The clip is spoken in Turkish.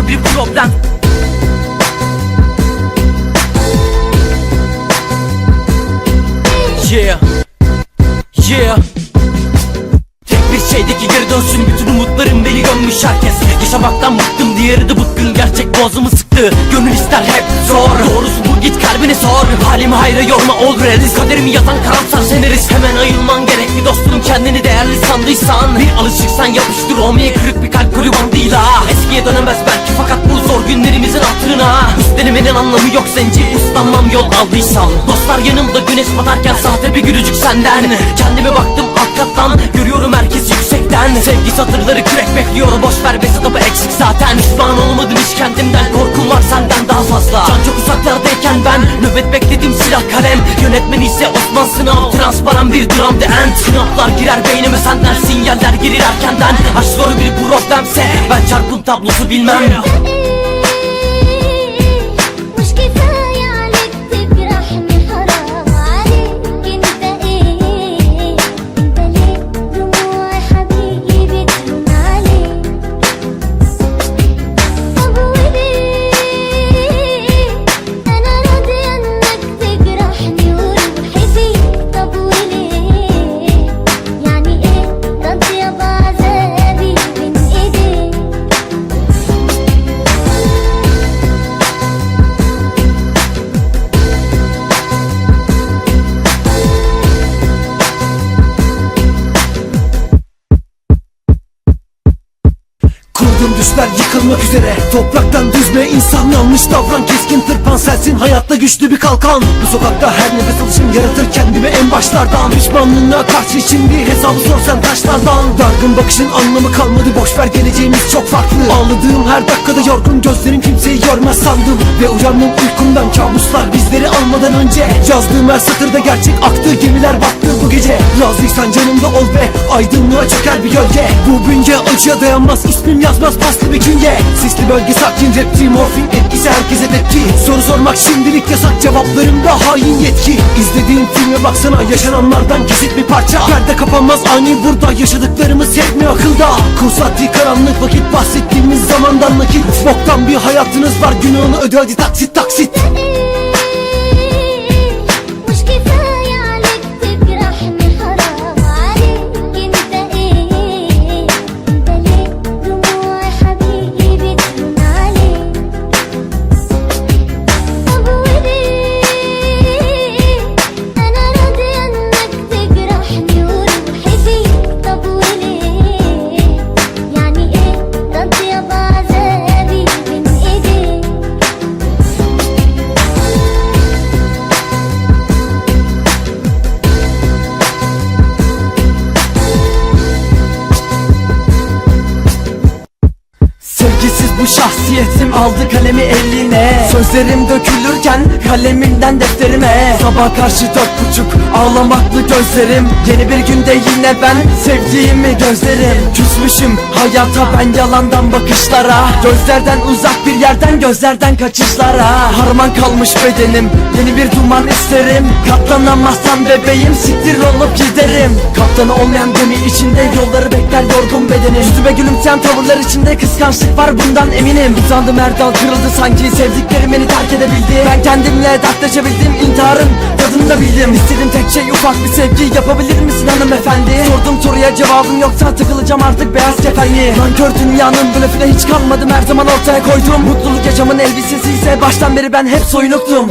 başka bir problem. Yeah, yeah. Tek bir şeydeki geri dönsün, bütün umutlarım beni gömmüş herkes. Yaşamaktan bıktım, diğeri de bıkkın, gerçek boğazımı sıktı. Gönül ister hep zor, doğrusu bu, git kalbine sor. Halimi hayra yorma, ol realist. Kaderimi yazan karamsar senarist. Hemen ayılman gerekli dostum, kendini değerli sandıysan. Bir alışıksan yapıştır olmaya, kırık bir kalp koru bandıyla. Eskiye dönemez belki, fakat bu zor günlerimizin hatırına. Üstlenemenin anlamı yok, zenci uslanmam yol aldıysam. Dostlar yanımda güneş batarken, sahte bir gülücük senden. Kendime baktım alt kattan, görüyorum herkes yüksekten. Sevgi satırları kürek bekliyor, boş ver be satabı eksik zaten. Pişman olmadım hiç kendimden, korkum var senden daha fazla. Can çok uzaklardayken ben nöbet bekledim, silah kalem. Yönetmen ise Osman Sınav, transparan bir dram the end. Sınavlar girer beynime senden, sinyaller girir erkenden. Aşk zoru bir problemse ben çarpım tablosu bilmem. Düşler yıkılmak üzere, topraktan düzme insan. Yanlış davran, keskin tırpan, sensin hayatta güçlü bir kalkan. Bu sokakta her nefes alışım yaratır kendimi en başlardan. Pişmanlığına karşı şimdi hesabı sor sen taşlardan. Dargın bakışın anlamı kalmadı, boşver geleceğimiz çok farklı. Ağladığım her dakikada yorgun gözlerim kimseyi görmez sandım. Ve uyandım uykumdan, kabuslar bizleri almadan önce. Yazdığım her satırda gerçek aktı, gemiler battı bu gece. Razıysan canımda ol ve aydınlığa çöker bir gölge. Bu bünye acıya dayanmaz, ismim yazmaz paslı bir künye. Sisli bölge sakin rapçi, morfin etkisi herkese tepki. Soru sormak şimdilik yasak, cevaplarımda hain yetki. İzlediğin filme baksana, yaşananlardan kesit bir parça. Perde kapanmaz ani burada, yaşadıklarımız hep mi akılda? Kursatlı karanlık vakit, bahsettiğimiz zamandan nakit. Boktan bir hayatınız var, günahını öde hadi taksit taksit. Sevgisiz bu şahsiyetim aldı kalemi eline. Sözlerim dökülürken kalemimden defterime. Sabah karşı 4:30 ağlamaklı gözlerim. Yeni bir günde yine ben sevdiğimi gözlerim. Küsmüşüm hayata ben yalandan bakışlara. Gözlerden uzak bir yerden, gözlerden kaçışlara. Harman kalmış bedenim, yeni bir duman isterim. Katlanamazsam bebeğim siktir olup giderim. Kaptanı olmayan gemi içinde yolları bekler yorgun bedenim. Üstüme gülümseyen tavırlar içinde kıskançlık var, bundan eminim. Uzandım her dal kırıldı sanki, sevdiklerim beni terk edebildi. Ben kendimle dertleşebildim, intiharın tadını da bildim. İstediğim tek şey ufak bir sevgi, yapabilir misin hanımefendi? Sordum soruya cevabım yoksa takılacağım artık beyaz kefenli. Nankör dünyanın blöfüne hiç kalmadım, her zaman ortaya koydum. Mutluluk yaşamın elbisesi ise baştan beri ben hep soyunuktum.